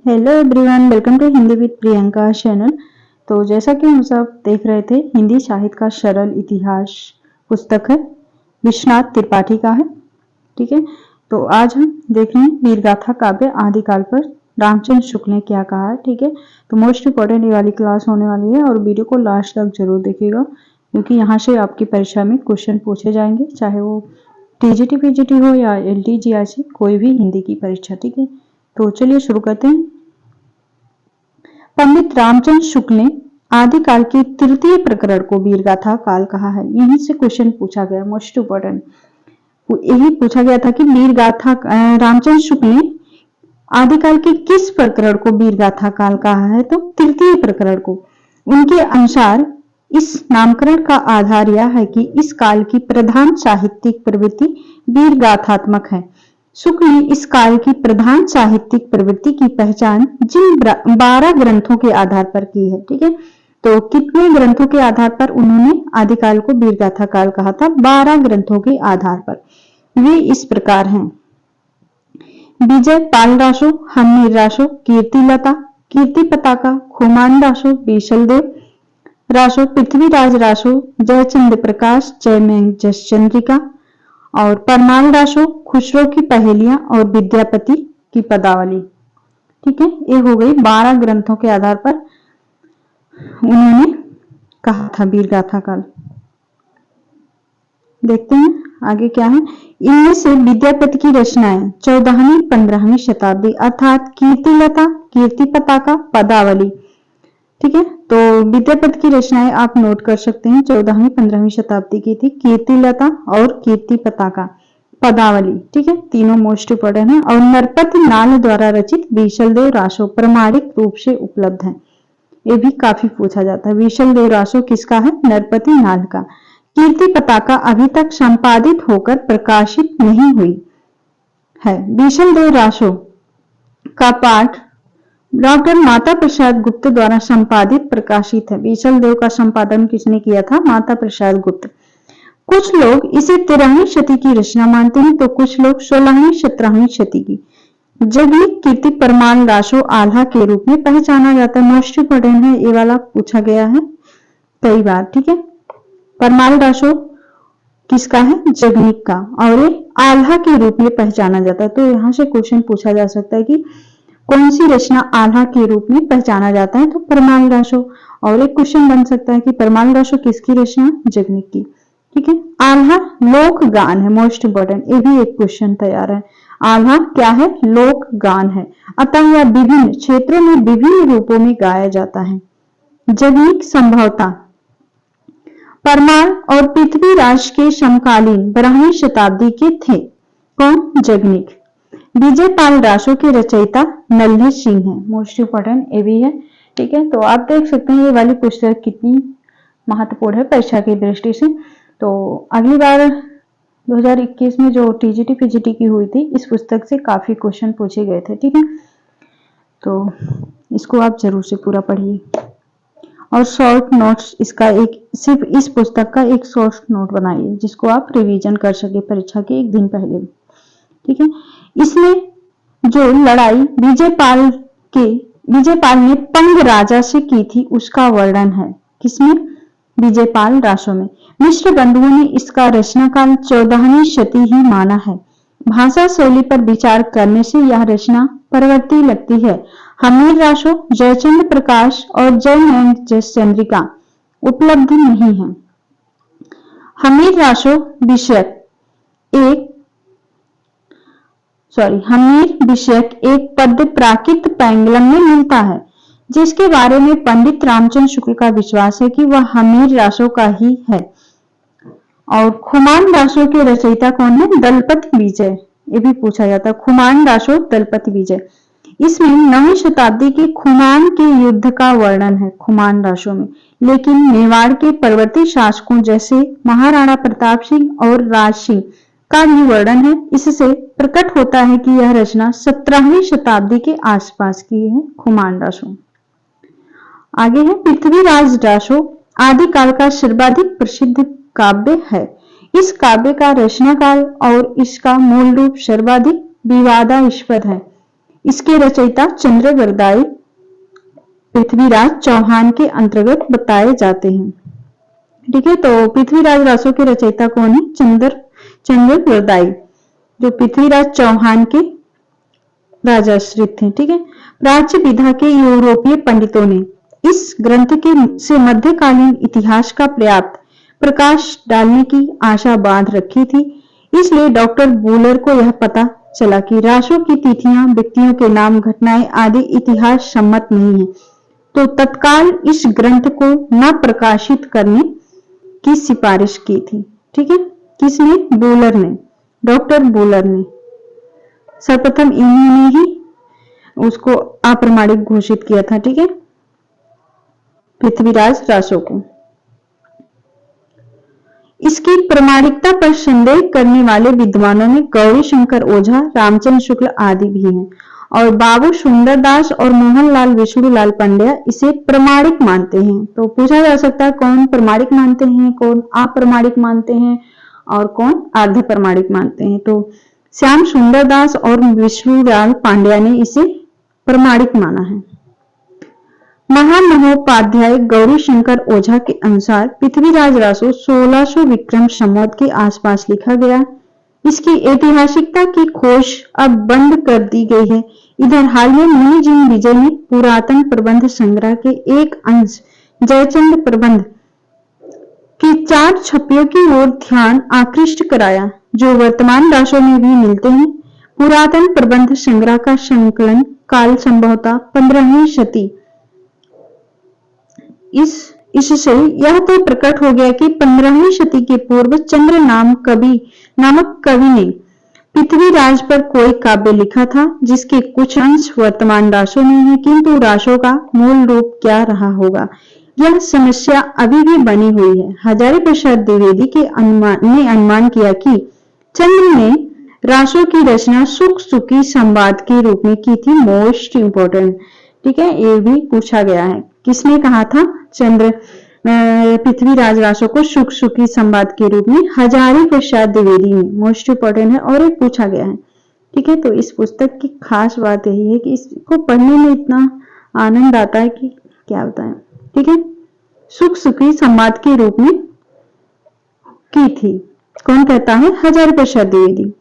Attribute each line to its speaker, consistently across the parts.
Speaker 1: Hello everyone, welcome to Hindi with Priyanka channel. तो जैसा कि हम सब देख रहे थे, हिंदी साहित्य का सरल इतिहास पुस्तक है, विश्वनाथ त्रिपाठी का है। ठीक है, तो आज हम देख रहे हैं वीरगाथा काव्य आदिकाल पर रामचंद्र शुक्ल ने क्या कहा है। ठीक है, तो मोस्ट इंपॉर्टेंट ये वाली क्लास होने वाली है और वीडियो को लास्ट तक जरूर देखिएगा, क्योंकि यहाँ से आपकी परीक्षा में क्वेश्चन पूछे जाएंगे, चाहे वो टीजीटी पीजीटी हो या एलटी जीआरसी, कोई भी हिंदी की परीक्षा। ठीक है, तो चलिए शुरू करते हैं। पंडित रामचंद्र शुक्ल ने आदिकाल के तृतीय प्रकरण को वीरगाथा काल कहा है। यहीं से क्वेश्चन पूछा गया, मोस्ट इंपोर्टेंट यही पूछा गया था कि वीरगाथा रामचंद्र शुक्ल ने आदिकाल के किस प्रकरण को वीरगाथा काल कहा है, तो तृतीय प्रकरण को। उनके अनुसार इस नामकरण का आधार यह है कि इस काल की प्रधान साहित्यिक प्रवृत्ति वीरगाथात्मक है। शुक्ल ने इस काल की प्रधान साहित्यिक प्रवृत्ति की पहचान जिन 12 ग्रंथों के आधार पर की है। ठीक है, तो कितने ग्रंथों के आधार पर उन्होंने आदिकाल को वीरगाथा काल कहा था? 12 ग्रंथों के आधार पर। वे इस प्रकार हैं: विजय पाल रासो, हम्मीर रासो, कीर्तिलता, कीर्ति पताका, खुमान रासो, बीसलदेव रासो, पृथ्वीराज रासो, जयचंद्र प्रकाश, जयमेघ जस चंद्रिका और परमाल रासो, खुसरो की पहेलियां और विद्यापति की पदावली। ठीक है, ये हो गई 12 ग्रंथों के आधार पर उन्होंने कहा था वीरगाथा काल। देखते हैं आगे क्या है। इनमें से विद्यापति की रचनाएं 14वीं 15वीं शताब्दी अर्थात कीर्तिलता, कीर्ति पताका, पदावली। ठीक है, तो विद्यापति की रचनाएं आप नोट कर सकते हैं, 14वीं 15वीं शताब्दी की थी कीर्तिलता और कीर्ति पताका, पदावली। ठीक है, तीनों मोस्ट इंपोर्टेंट है। और नरपति नाल द्वारा रचित बीसलदेव रासो प्रमाणिक रूप से उपलब्ध है। ये भी काफी पूछा जाता है। बीसलदेव रासो किसका है? नरपति नाल का। कीर्ति पताका अभी तक संपादित होकर प्रकाशित नहीं हुई है। बीसलदेव रासो का पाठ डॉक्टर माता प्रसाद गुप्त द्वारा संपादित प्रकाशित है। बीसलदेव का संपादन किसने किया था? माता प्रसाद गुप्त। कुछ लोग इसे 13वीं शती की रचना मानते हैं, तो कुछ लोग 16वीं 17वीं शती की। जगनिक कीर्ति परमाल रासो आल्हा के रूप में पहचाना जाता है। मोस्ट इंपोर्टेंट है, ये वाला पूछा गया है कई बार। ठीक है, परमाल रासो किसका है? जगनिक का, और ये आल्हा के रूप में पहचाना जाता है। तो यहाँ से क्वेश्चन पूछा जा सकता है कि कौन सी रचना आल्हा के रूप में पहचाना जाता है, तो परमाल रासो। और एक क्वेश्चन बन सकता है कि परमाल रासो किसकी रचना? जगनिक की। ठीक है, आल्हा लोक गान है, मोस्ट इंपोर्टेंट, ये भी एक क्वेश्चन तैयार है। आल्हा क्या है? लोक गान है, अतः यह विभिन्न क्षेत्रों में विभिन्न रूपों में गाया जाता है। जगनिक संभवतः परमाल और पृथ्वीराज के समकालीन 12वीं शताब्दी के थे। कौन? जगनिक। विजय पाल रासो के रचयिता नल्हे सिंह है, मोस्ट इंपोर्टेंट ये भी है। ठीक है, तो आप देख सकते हैं ये वाली पुस्तक कितनी महत्वपूर्ण है परीक्षा की दृष्टि से। तो अगली बार 2021 में जो टीजीटी पीजीटी की हुई थी, इस पुस्तक से काफी क्वेश्चन पूछे गए थे। ठीक है, तो इसको आप जरूर से पूरा पढ़िए और शॉर्ट नोट्स इसका एक, सिर्फ इस पुस्तक का एक शॉर्ट नोट बनाइए, जिसको आप रिवीजन कर सके परीक्षा के एक दिन पहले। ठीक है, इसमें जो लड़ाई विजयपाल ने पंग राजा से की थी, उसका वर्णन है। किसमें? विजयपाल रासो में। मिश्र बंधुओं ने इसका रचना काल 14वीं शती ही माना है। भाषा शैली पर विचार करने से यह रचना परवर्ती लगती है। हम्मीर रासो, जयचंद्र प्रकाश और जयमेघ जस चंद्रिका उपलब्ध नहीं है। हम्मीर विषयक एक पद्य प्राकृत पैंगलम में मिलता है, जिसके बारे में पंडित रामचंद्र शुक्ल का विश्वास है कि वह हम्मीर रासो का ही है। और खुमान रासो के रचयिता कौन है? दलपति विजय। ये भी पूछा जाता है, खुमान रासो, दलपति विजय। इसमें 9वीं शताब्दी के खुमान के युद्ध का वर्णन है खुमान रासो में, लेकिन मेवाड़ के परवर्ती शासकों जैसे महाराणा प्रताप सिंह और राज सिंह का भी वर्णन है। इससे प्रकट होता है कि यह रचना 17वीं शताब्दी के आसपास की है, खुमान रासो। आगे है पृथ्वीराज रासो, आदिकाल का सर्वाधिक प्रसिद्ध काव्य है। इस काव्य का रचना काल और इसका मूल रूप सर्वाधिक विवादास्पद है। इसके रचयिता चंद्रवरदाई पृथ्वीराज चौहान के अंतर्गत बताए जाते हैं। ठीक है, तो पृथ्वीराज रासो के रचयिता कौन है? चंद्रवरदाई, जो पृथ्वीराज चौहान के राजाश्रित थे। ठीक है, प्राच्य विधा के यूरोपीय पंडितों ने इस ग्रंथ के से मध्यकालीन इतिहास का पर्याप्त प्रकाश डालने की आशा बांध रखी थी। इसलिए डॉक्टर बूलर को यह पता चला कि रासो की तिथियां, व्यक्तियों के नाम, घटनाएं आदि इतिहास सम्मत नहीं है, तो तत्काल इस ग्रंथ को न प्रकाशित करने की सिफारिश की थी। ठीक है, किसने? बूलर ने, डॉक्टर बूलर ने। सर्वप्रथम इन्होंने ही उसको अप्रमाणिक घोषित किया था। ठीक है, पृथ्वीराज रासो को। इसकी प्रमाणिकता पर संदेह करने वाले विद्वानों में गौरी शंकर ओझा, रामचंद्र शुक्ल आदि भी हैं, और बाबू सुंदरदास और मोहनलाल विष्णुलाल पंड्या इसे प्रमाणिक मानते हैं। तो पूछा जा सकता है कौन प्रमाणिक मानते हैं, कौन अप्रमाणिक मानते हैं और कौन अर्ध प्रमाणिक मानते हैं। तो श्याम सुंदरदास और विष्णुलाल पांड्या ने इसे प्रमाणिक माना है। महामहोपाध्याय गौरी शंकर ओझा के अनुसार पृथ्वीराज रासो 1600 विक्रम संवत के आसपास लिखा गया। इसकी ऐतिहासिकता की खोज अब बंद कर दी गई है। इधर हाल में मुनिजिन विजय ने पुरातन प्रबंध संग्रह के एक अंश जयचंद प्रबंध की 4 छपियों की ओर ध्यान आकृष्ट कराया, जो वर्तमान रासो में भी मिलते हैं। पुरातन प्रबंध संग्रह का संकलन काल संभवतः 15वीं शती। इससे यह तो प्रकट हो गया कि 15वीं शती के पूर्व चंद्र नामक कवि ने पृथ्वीराज पर कोई काव्य लिखा था, जिसके कुछ अंश वर्तमान रासो में है, किंतु रासो का मूल रूप क्या रहा होगा, यह समस्या अभी भी बनी हुई है। हजारी प्रसाद द्विवेदी ने अनुमान किया कि चंद्र ने रासो की रचना सुख सुखी संवाद के रूप में की थी। Most important. ठीक है, ये भी पूछा गया है, किसने कहा था चंद्र पृथ्वीराज रासो को सुख सुखी संवाद के रूप में? हजारी प्रसाद द्विवेदी ने। मोस्ट इंपोर्टेंट है और एक पूछा गया है। ठीक है, तो इस पुस्तक की खास बात यही है कि इसको पढ़ने में इतना आनंद आता है कि क्या बताएं। ठीक है, सुख सुखी संवाद के रूप में की थी। कौन कहता है? हजारी प्रसाद द्विवेदी।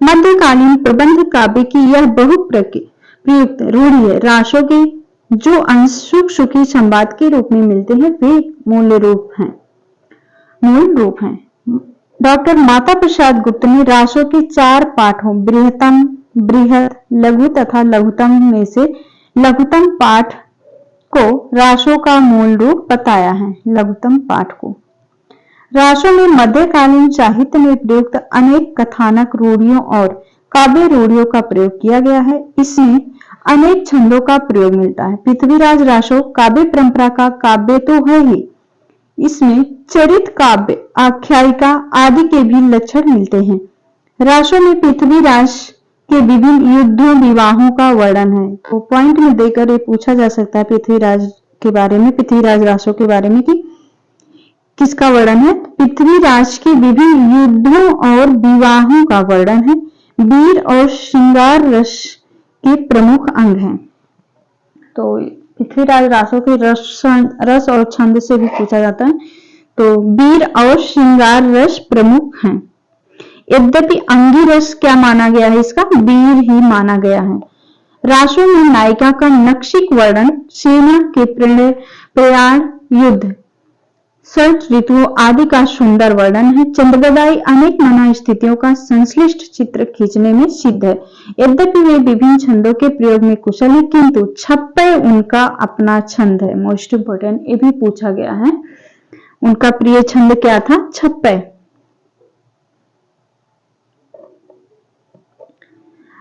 Speaker 1: मध्यकालीन प्रबंध काव्य की यह बहुत प्रयुक्त रूढ़ी है। रासो के जो अंश सुख सुखी संवाद के रूप में मिलते हैं वे मूल रूप हैं। डॉक्टर माता प्रसाद गुप्त ने रासो के 4 पाठों बृहत्तम, बृहद, लघु तथा लघुतम में से लघुतम पाठ को रासो का मूल रूप बताया है। लघुतम पाठ को रासो में मध्यकालीन साहित्य में प्रयुक्त अनेक कथानक रूढ़ियों और काव्य रूढ़ियों का प्रयोग किया गया है। इसमें अनेक छंदों का प्रयोग मिलता है। पृथ्वीराज रासो काव्य परंपरा का काव्य तो है ही, इसमें चरित काव्य, आख्यायिका आदि के भी लक्षण मिलते हैं। रासो में पृथ्वीराज के विभिन्न युद्धों, विवाहों का वर्णन है। तो पॉइंट में देकर ये पूछा जा सकता है पृथ्वीराज के बारे में, पृथ्वीराज रासो के बारे में कि किसका वर्णन है? पृथ्वीराज के विभिन्न युद्धों और विवाहों का वर्णन है। वीर और श्रृंगार रस के प्रमुख अंग हैं। तो पृथ्वीराज रासो के रस और छंद से भी पूछा जाता है। तो वीर और श्रृंगार रस प्रमुख हैं। यद्यपि अंगी रस क्या माना गया है? इसका वीर ही माना गया है। रासो में नायिका का नक्शिक वर्णन, सेना के प्रयाण, युद्ध, सर्द ऋतुओं आदि का सुंदर वर्णन है। चंद्रवरदाई अनेक नाना स्थितियों का संश्लिष्ट चित्र खींचने में सिद्ध है। यद्यपि वे विभिन्न छंदों के प्रयोग में कुशल है, किंतु छप्पय उनका अपना छंद है। मोस्ट इंपोर्टेंट, ये भी पूछा गया है। उनका प्रिय छंद क्या था? छप्पय।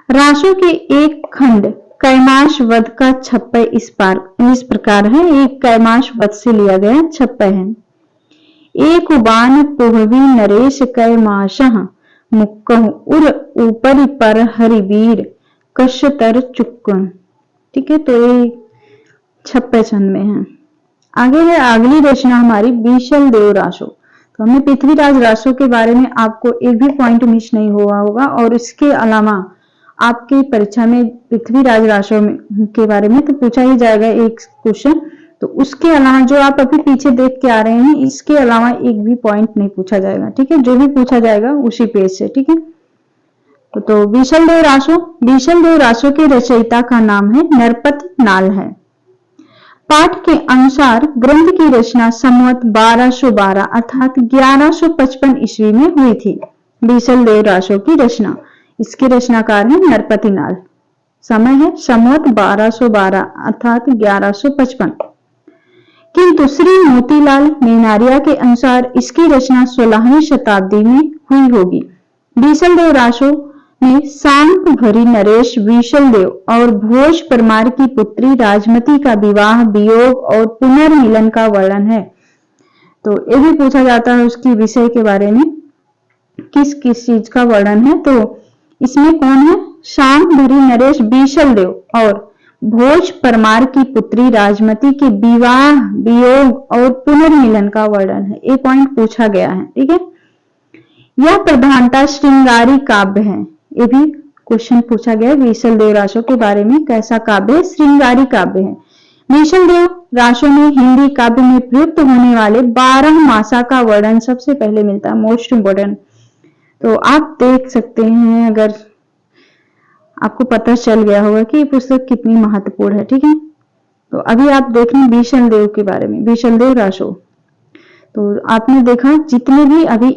Speaker 1: रासो के एक खंड कैमाश वध का छप्पय इस प्रकार है। एक कैमाश वध से लिया गया छप्पय है। एक बान पुहवी नरेश कैमाशः मुक्कह उर ऊपरी पर हरिवीर कश्तर चुक्कन। ठीक है, तो ये छप्पय छंद में है। आगे है अगली रचना हमारी बीशल देव रासो। तो हमने पृथ्वीराज रासो के बारे में आपको एक भी पॉइंट मिस नहीं हुआ होगा। और इसके अलावा आपकी परीक्षा में पृथ्वीराज राशियों के बारे में तो पूछा ही जाएगा एक क्वेश्चन। तो उसके अलावा जो आप अभी पीछे देख के आ रहे हैं, इसके अलावा एक भी पॉइंट नहीं पूछा जाएगा, ठीक है। जो भी पूछा जाएगा उसी पेज से, ठीक है। तो बीसलदेव रासो के रचयिता का नाम है नरपति नाल है। पाठ के अनुसार ग्रंथ की रचना संवत 1212 अर्थात 1155 ईस्वी में हुई थी। बीसलदेव रासो की रचना, इसके रचनाकार है नरपति नाल। समय है संवत 1212 अर्थात 1155। किंतु श्री मोतीलाल मेनारिया के अनुसार इसकी रचना 16वीं शताब्दी में हुई होगी। बीसलदेव रासो में सांक भरी नरेश बीसलदेव और भोज परमार की पुत्री राजमती का विवाह, वियोग और पुनर्मिलन का वर्णन है। तो ये भी पूछा जाता है उसकी विषय के बारे में, किस किस चीज का वर्णन है। तो इसमें कौन है, सांक भरी नरेश बीसलदेव और भोज परमार की पुत्री राजमती के विवाह, वियोग और पुनर्मिलन का वर्णन है। ये पॉइंट पूछा गया है, ठीक है। यह प्रधानता श्रृंगारी काव्य है। ये भी क्वेश्चन पूछा गया बीसलदेव रासो के बारे में, कैसा काव्य है, श्रृंगारी काव्य है। बीसलदेव रासो में हिंदी काव्य में प्रयुक्त होने वाले 12 मासा का वर्णन सबसे पहले मिलता है, मोस्ट इंपोर्टेंट। तो आप देख सकते हैं, अगर आपको पता चल गया होगा कि ये पुस्तक कितनी महत्वपूर्ण है, ठीक है। तो अभी आप देख रहे हैं बीसलदेव के बारे में, बीसलदेव रासो। तो आपने देखा जितने भी अभी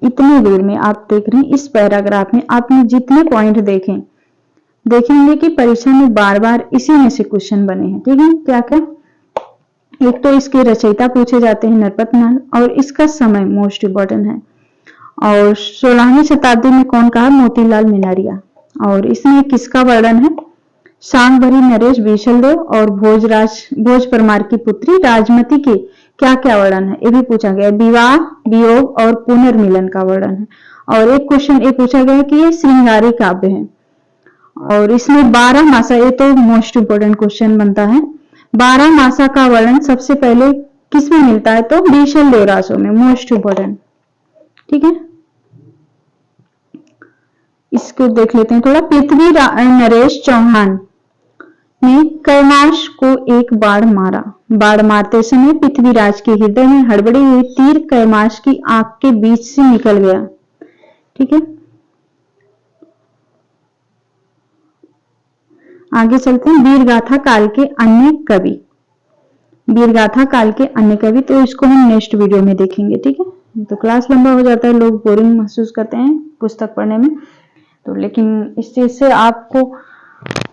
Speaker 1: इतनी देर में आप देख रहे हैं, इस पैराग्राफ में आपने जितने पॉइंट देखेंगे कि परीक्षा में बार बार इसी में से क्वेश्चन बने हैं, ठीक है। क्या क्या, एक तो इसके रचयिता पूछे जाते हैं नरपत नाल, और इसका समय मोस्ट इंपोर्टेंट है। और 16वीं शताब्दी में कौन कहा, मोतीलाल मेनारिया। और इसमें किसका वर्णन है, सांक भरी नरेश बीसलदेव और भोज परमार की पुत्री राजमती के क्या क्या वर्णन है, ये भी पूछा गया। विवाह, वियोग और पुनर्मिलन का वर्णन है। और एक क्वेश्चन ये पूछा गया कि ये श्रृंगारी काव्य है। और इसमें 12 मासा, ये तो मोस्ट इंपोर्टेंट क्वेश्चन बनता है। 12 मासा का वर्णन सबसे पहले किसमें मिलता है, तो बीसलदेव रासो में, मोस्ट इंपोर्टेंट, ठीक है। इसको देख लेते हैं थोड़ा। पृथ्वी नरेश चौहान ने कैलाश को एक बाढ़ मारा। बाढ़ मारते समय पृथ्वीराज के हृदय में हड़बड़ी हुई तीर कैलाश की आंख के बीच से निकल गया, ठीक है। आगे चलते हैं। वीरगाथा काल के अन्य कवि, वीरगाथा काल के अन्य कवि, तो इसको हम नेक्स्ट वीडियो में देखेंगे, ठीक है। तो क्लास लंबा हो जाता है, लोग बोरिंग महसूस करते हैं पुस्तक पढ़ने में। तो लेकिन इस चीज से आपको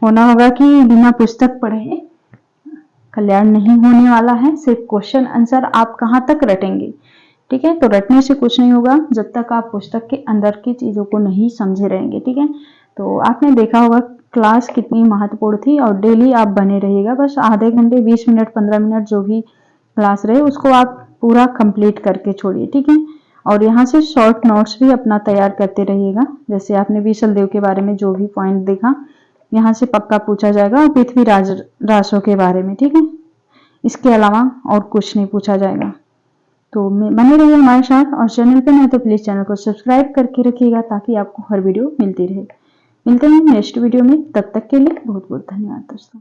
Speaker 1: होना होगा कि बिना पुस्तक पढ़े कल्याण नहीं होने वाला है। सिर्फ क्वेश्चन आंसर आप कहाँ तक रटेंगे, ठीक है। तो रटने से कुछ नहीं होगा जब तक आप पुस्तक के अंदर की चीजों को नहीं समझे रहेंगे, ठीक है। तो आपने देखा होगा क्लास कितनी महत्वपूर्ण थी, और डेली आप बने रहिएगा। बस आधे घंटे, 20 मिनट, 15 मिनट जो भी क्लास रहे उसको आप पूरा कंप्लीट करके छोड़िए, ठीक है। और यहाँ से शॉर्ट नोट्स भी अपना तैयार करते रहिएगा। जैसे आपने बीसलदेव के बारे में जो भी पॉइंट देखा, यहाँ से पक्का पूछा जाएगा, और पृथ्वीराज रासो के बारे में, ठीक है। इसके अलावा और कुछ नहीं पूछा जाएगा। तो बने रहिए हमारे साथ, और चैनल पे नहीं तो प्लीज चैनल को सब्सक्राइब करके रखिएगा ताकि आपको हर वीडियो मिलती रहे। मिलते हैं नेक्स्ट वीडियो में, तब तक के लिए बहुत बहुत धन्यवाद दोस्तों।